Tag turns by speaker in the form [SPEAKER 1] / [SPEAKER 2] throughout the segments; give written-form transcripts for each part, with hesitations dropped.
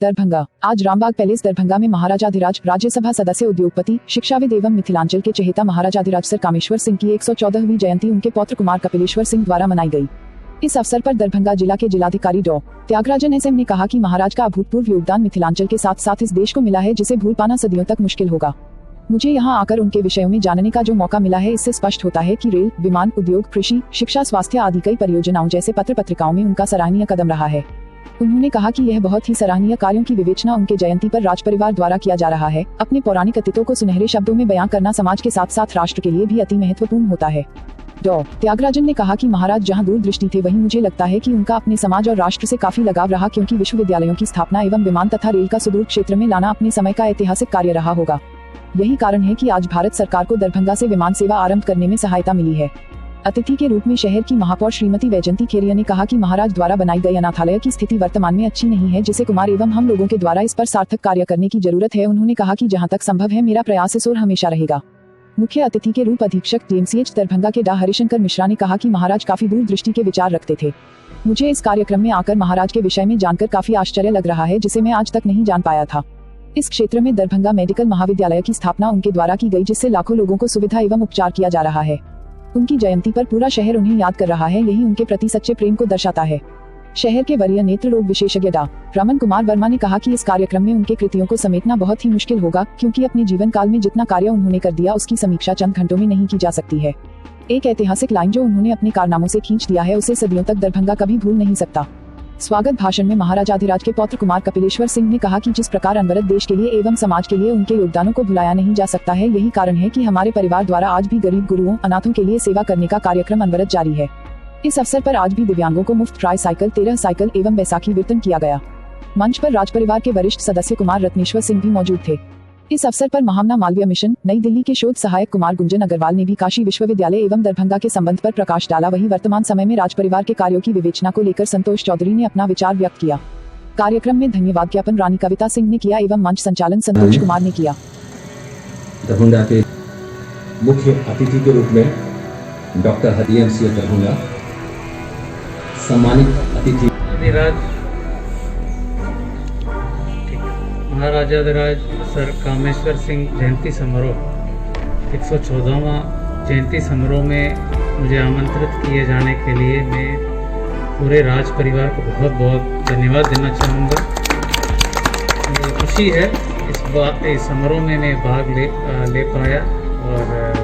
[SPEAKER 1] दरभंगा। आज रामबाग पैलेस दरभंगा में महाराजाधिराज राज्यसभा सदस्य, उद्योगपति, शिक्षाविद एवं मिथिलांचल के चहेता महाराजाधिराज सर कामेश्वर सिंह की 114वीं जयंती उनके पौत्र कुमार कपिलेश्वर सिंह द्वारा मनाई गई। इस अवसर पर दरभंगा जिला के जिलाधिकारी डॉ. त्यागराजन एस.एम. ने कहा कि महाराज का अभूतपूर्व योगदान मिथिलांचल के साथ साथ इस देश को मिला है, जिसे भूल पाना सदियों तक मुश्किल होगा। मुझे यहाँ आकर उनके विषयों में जानने का जो मौका मिला है, इससे स्पष्ट होता है कि रेल, विमान, उद्योग, कृषि, शिक्षा, स्वास्थ्य आदि कई परियोजनाओं जैसे पत्र पत्रिकाओं में उनका सराहनीय कदम रहा है। उन्होंने कहा कि यह बहुत ही सराहनीय कार्यों की विवेचना उनके जयंती पर राजपरिवार द्वारा किया जा रहा है। अपने पौराणिक अतीतों को सुनहरे शब्दों में बयां करना समाज के साथ साथ राष्ट्र के लिए भी अति महत्वपूर्ण होता है। डॉ. त्यागराजन ने कहा कि महाराज जहां दूरदृष्टि थे, वहीं मुझे लगता है कि उनका अपने समाज और राष्ट्र से काफी लगाव रहा, क्योंकि विश्वविद्यालयों की स्थापना एवं विमान तथा रेल का सुदूर क्षेत्र में लाना अपने समय का ऐतिहासिक कार्य रहा होगा। यही कारण है कि आज भारत सरकार को दरभंगा से विमान सेवा आरंभ करने में सहायता मिली है। अतिथि के रूप में शहर की महापौर श्रीमती वैजंती खेरिया ने कहा कि महाराज द्वारा बनाई गई अनाथालय की स्थिति वर्तमान में अच्छी नहीं है, जिसे कुमार एवं हम लोगों के द्वारा इस पर सार्थक कार्य करने की जरूरत है। उन्होंने कहा कि जहां तक संभव है, मेरा प्रयास इस ओर हमेशा रहेगा। मुख्य अतिथि के रूप अधीक्षक DMCH दरभंगा के डा. हरिशंकर मिश्रा ने कहा कि महाराज काफी दूरदृष्टि के विचार रखते थे। मुझे इस कार्यक्रम में आकर महाराज के विषय में जानकर काफी आश्चर्य लग रहा है, जिसे मैं आज तक नहीं जान पाया था। इस क्षेत्र में दरभंगा मेडिकल महाविद्यालय की स्थापना उनके द्वारा की गई, जिससे लाखों लोगों को सुविधा एवं उपचार किया जा रहा है। उनकी जयंती पर पूरा शहर उन्हें याद कर रहा है, यही उनके प्रति सच्चे प्रेम को दर्शाता है। शहर के वरीय नेत्र रोग विशेषज्ञ डा. रमन कुमार वर्मा ने कहा कि इस कार्यक्रम में उनके कृतियों को समेटना बहुत ही मुश्किल होगा, क्योंकि अपने जीवन काल में जितना कार्य उन्होंने कर दिया, उसकी समीक्षा चंद घंटों में नहीं की जा सकती है। एक ऐतिहासिक लाइन जो उन्होंने अपने कारनामों से खींच दिया है, उसे सदियों तक दरभंगा कभी भूल नहीं सकता। स्वागत भाषण में महाराजाधिराज के पौत्र कुमार कपिलेश्वर सिंह ने कहा कि जिस प्रकार अनवरत देश के लिए एवं समाज के लिए उनके योगदानों को भुलाया नहीं जा सकता है, यही कारण है कि हमारे परिवार द्वारा आज भी गरीब गुरुओं, अनाथों के लिए सेवा करने का कार्यक्रम अनवरत जारी है। इस अवसर पर आज भी दिव्यांगों को मुफ्त ट्राई साइकिल, 13 साइकिल एवं बैसाखी वितरण किया गया। मंच पर राजपरिवार के वरिष्ठ सदस्य कुमार रत्नेश्वर सिंह भी मौजूद थे। इस अवसर पर महामना मालवीय मिशन, नई दिल्ली के शोध सहायक कुमार गुंजन अग्रवाल ने भी काशी विश्वविद्यालय एवं दरभंगा के संबंध पर प्रकाश डाला। वहीं वर्तमान समय में राजपरिवार के कार्यों की विवेचना को लेकर संतोष चौधरी ने अपना विचार व्यक्त किया। कार्यक्रम में धन्यवाद ज्ञापन रानी कविता सिंह ने किया एवं मंच संचालन संतोष कुमार ने किया।
[SPEAKER 2] दरभंगा के मुख्य अतिथि के रूप में डॉक्टर हरियम सिंह दरभंगा, सम्मानित अतिथि
[SPEAKER 3] महाराजाधिराज सर कामेश्वर सिंह जयंती समारोह 114वां जयंती समारोह में मुझे आमंत्रित किए जाने के लिए मैं पूरे राज परिवार को बहुत बहुत धन्यवाद देना चाहूँगा। मुझे खुशी है इस समारोह में मैं भाग ले पाया, और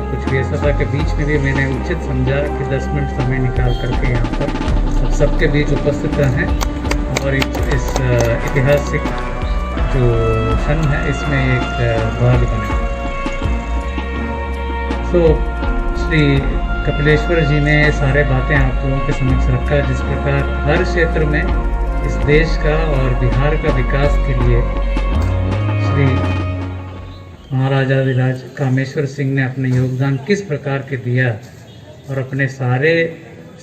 [SPEAKER 3] कुछ व्यस्तता के बीच में भी मैंने उचित समझा कि 10 मिनट समय निकाल करके यहाँ पर सबके बीच उपस्थित हैं और इस ऐतिहासिक जो क्षण है इसमें एक भाग बने। तो श्री कपिलेश्वर जी ने सारे बातें आप लोगों के समक्ष रखा, जिस प्रकार हर क्षेत्र में इस देश का और बिहार का विकास के लिए श्री महाराजाधिराज कामेश्वर सिंह ने अपने योगदान किस प्रकार के दिया, और अपने सारे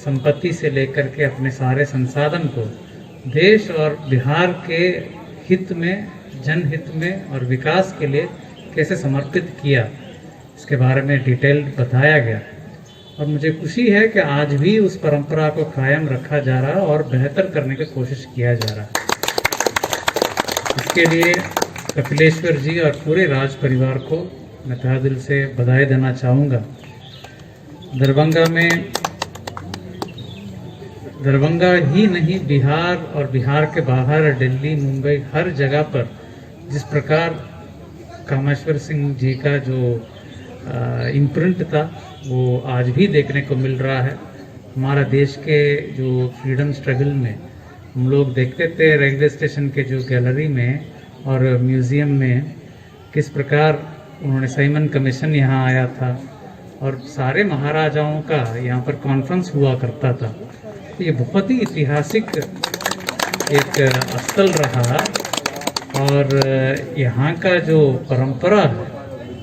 [SPEAKER 3] संपत्ति से लेकर के अपने सारे संसाधन को देश और बिहार के हित में, जनहित में और विकास के लिए कैसे समर्पित किया, इसके बारे में डिटेल बताया गया। और मुझे खुशी है कि आज भी उस परंपरा को कायम रखा जा रहा है और बेहतर करने की कोशिश किया जा रहा है। इसके लिए कपिलेश्वर जी और पूरे राज परिवार को मैं तहे दिल से बधाई देना चाहूँगा। दरभंगा ही नहीं, बिहार और बिहार के बाहर दिल्ली, मुंबई, हर जगह पर जिस प्रकार कामेश्वर सिंह जी का जो इम्प्रिंट था वो आज भी देखने को मिल रहा है। हमारा देश के जो फ्रीडम स्ट्रगल में हम लोग देखते थे रेलवे स्टेशन के जो गैलरी में और म्यूज़ियम में किस प्रकार उन्होंने साइमन कमीशन यहाँ आया था और सारे महाराजाओं का यहाँ पर कॉन्फ्रेंस हुआ करता था। तो ये बहुत ही ऐतिहासिक एक स्थल रहा और यहाँ का जो परंपरा है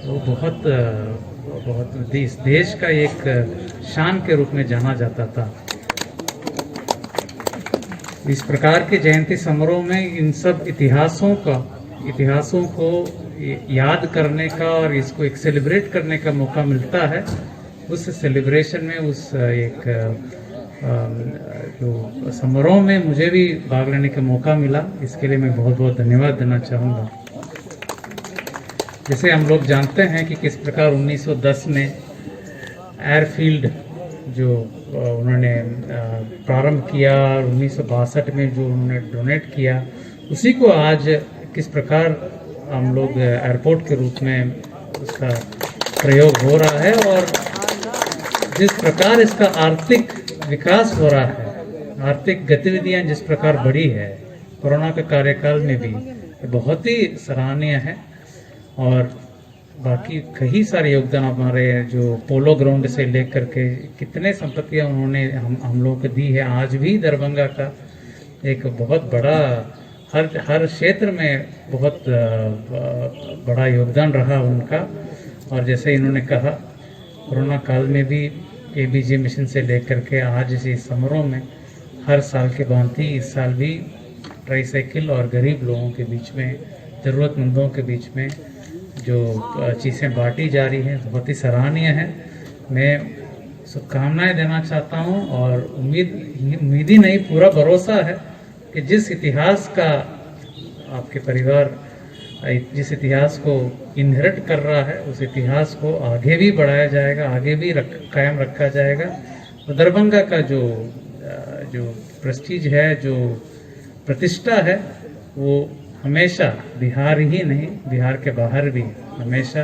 [SPEAKER 3] वो बहुत इस देश का एक शान के रूप में जाना जाता था। इस प्रकार के जयंती समारोह में इन सब इतिहासों को याद करने का और इसको एक सेलिब्रेट करने का मौका मिलता है। उस सेलिब्रेशन में उस एक जो समारोह में मुझे भी भाग लेने का मौका मिला, इसके लिए मैं बहुत बहुत धन्यवाद देना चाहूँगा। जैसे हम लोग जानते हैं कि किस प्रकार 1910 में एयरफील्ड जो उन्होंने प्रारंभ किया और 1962 में जो उन्होंने डोनेट किया, उसी को आज किस प्रकार हम लोग एयरपोर्ट के रूप में उसका प्रयोग हो रहा है और जिस प्रकार इसका आर्थिक विकास हो रहा है, आर्थिक गतिविधियां जिस प्रकार बढ़ी है कोरोना के कार्यकाल में भी, बहुत ही सराहनीय है। और बाकी कई सारे योगदान हमारे जो पोलो ग्राउंड से लेकर के कितने संपत्तियां उन्होंने हम लोगों को दी है। आज भी दरभंगा का एक बहुत बड़ा हर क्षेत्र में बहुत बड़ा योगदान रहा उनका। और जैसे इन्होंने कहा, कोरोना काल में भी एबीजे मिशन से लेकर के आज इस समारोह में हर साल की भांति इस साल भी ट्राईसाइकिल और गरीब लोगों के बीच में, ज़रूरतमंदों के बीच में जो चीज़ें बांटी जा रही हैं, बहुत ही सराहनीय है। मैं शुभकामनाएं देना चाहता हूं और उम्मीद ही नहीं, पूरा भरोसा है कि जिस इतिहास का आपके परिवार जिस इतिहास को इनहेरिट कर रहा है, उस इतिहास को आगे भी बढ़ाया जाएगा, आगे भी कायम रखा जाएगा। तो दरभंगा का जो प्रेस्टीज है, जो प्रतिष्ठा है, वो हमेशा बिहार ही नहीं, बिहार के बाहर भी हमेशा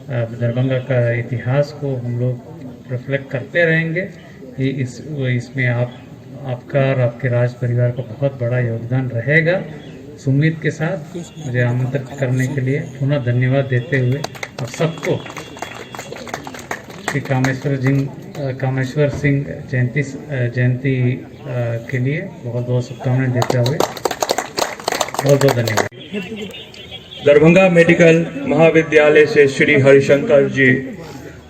[SPEAKER 3] दरभंगा का इतिहास को हम लोग रिफ्लेक्ट करते रहेंगे। इसमें आपका और आपके राज परिवार का बहुत बड़ा योगदान रहेगा। इस उम्मीद के साथ मुझे आमंत्रित करने के लिए पुनः धन्यवाद देते हुए आप सबको श्री कामेश्वर सिंह जयंती के लिए बहुत बहुत शुभकामनाएं देते हुए बहुत बहुत धन्यवाद।
[SPEAKER 4] दरभंगा मेडिकल महाविद्यालय से श्री हरिशंकर जी,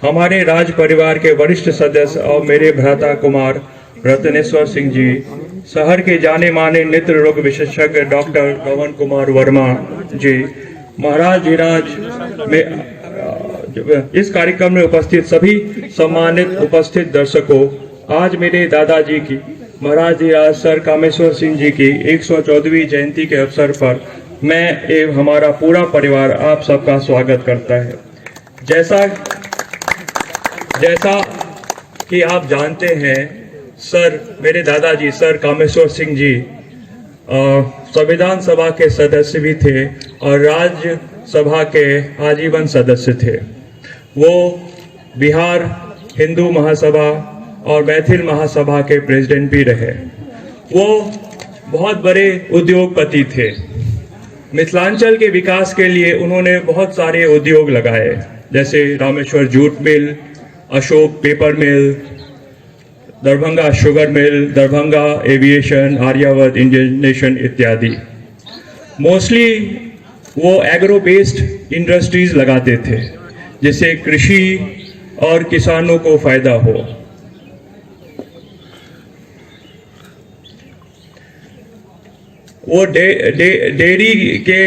[SPEAKER 4] हमारे राज परिवार के वरिष्ठ सदस्य और मेरे भ्राता कुमार रत्नेश्वर सिंह जी, शहर के जाने माने नेत्र रोग विशेषज्ञ डॉक्टर पवन कुमार वर्मा जी, महाराज धीराज में इस कार्यक्रम में उपस्थित सभी सम्मानित उपस्थित दर्शकों, आज मेरे दादाजी की महाराज धीराज सर कामेश्वर सिंह जी की 114वीं जयंती के अवसर पर मैं एवं हमारा पूरा परिवार आप सबका स्वागत करता है। जैसा कि आप जानते हैं, सर मेरे दादाजी सर कामेश्वर सिंह जी संविधान सभा के सदस्य भी थे और राज्य सभा के आजीवन सदस्य थे। वो बिहार हिंदू महासभा और मैथिल महासभा के प्रेसिडेंट भी रहे। वो बहुत बड़े उद्योगपति थे। मिथिलांचल के विकास के लिए उन्होंने बहुत सारे उद्योग लगाए, जैसे Rameshwar jute mill, Ashok paper mill, Darbhanga sugar mill, Darbhanga aviation, Aryavarta engineering इत्यादि। मोस्टली वो एग्रो बेस्ड इंडस्ट्रीज लगाते थे, जिससे कृषि और किसानों को फायदा हो। वो डेयरी के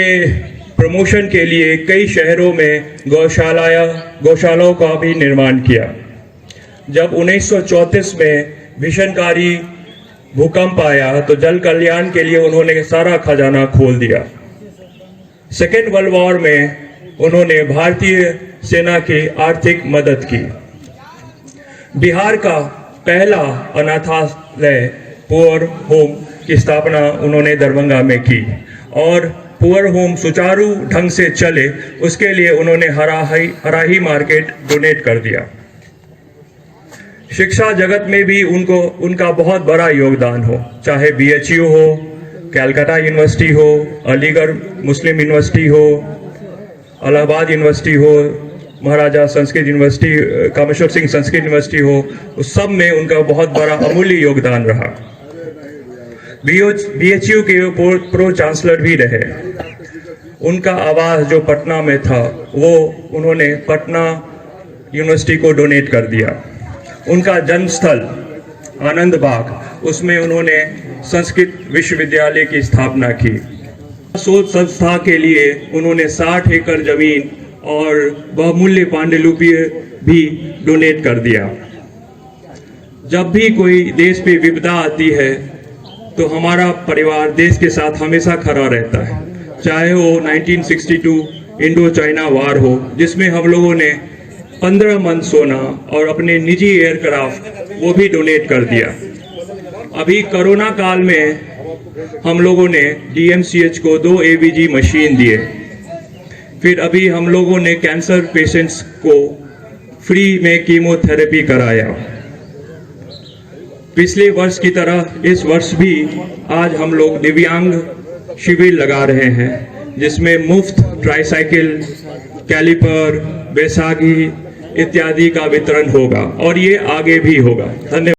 [SPEAKER 4] प्रमोशन के लिए कई शहरों में गौशालाओं का भी निर्माण किया। जब 1934 में भीषणकारी भूकंप आया तो जल कल्याण के लिए उन्होंने सारा खजाना खोल दिया। सेकेंड वर्ल्ड वॉर में उन्होंने भारतीय सेना की आर्थिक मदद की। बिहार का पहला अनाथालय पुअर होम की स्थापना उन्होंने दरभंगा में की और पुअर होम सुचारू ढंग से चले उसके लिए उन्होंने हराही मार्केट डोनेट कर दिया। शिक्षा जगत में भी उनका बहुत बड़ा योगदान हो, चाहे BHU हो, कैलकाटा यूनिवर्सिटी हो, अलीगढ़ मुस्लिम यूनिवर्सिटी हो, इलाहाबाद यूनिवर्सिटी हो, महाराजा संस्कृत यूनिवर्सिटी, कामेश्वर सिंह संस्कृत यूनिवर्सिटी हो, उस सब में उनका बहुत बड़ा अमूल्य योगदान रहा। BHU के प्रो चांसलर भी रहे। उनका आवास जो पटना में था वो उन्होंने पटना यूनिवर्सिटी को डोनेट कर दिया। उनका जन्मस्थल आनंद बाग, उसमें उन्होंने संस्कृत विश्वविद्यालय की स्थापना की। शोध संस्था के लिए उन्होंने 60 एकड़ जमीन और बहुमूल्य पांडुलिपि भी डोनेट कर दिया। जब भी कोई देश पे विपदा आती है तो हमारा परिवार देश के साथ हमेशा खड़ा रहता है, चाहे वो 1962 इंडो चाइना वार हो, जिसमें हम लोगों ने 15 मन सोना और अपने निजी एयरक्राफ्ट वो भी डोनेट कर दिया। अभी कोरोना काल में हम लोगों ने DMCH को 2 ABG मशीन दिए। फिर अभी हम लोगों ने कैंसर पेशेंट्स को फ्री में कीमोथेरेपी कराया। पिछले वर्ष की तरह इस वर्ष भी आज हम लोग दिव्यांग शिविर लगा रहे हैं, जिसमें मुफ्त ट्राइसाइकिल, कैलिपर, बैसाखी इत्यादि का वितरण होगा और ये आगे भी होगा। धन्यवाद।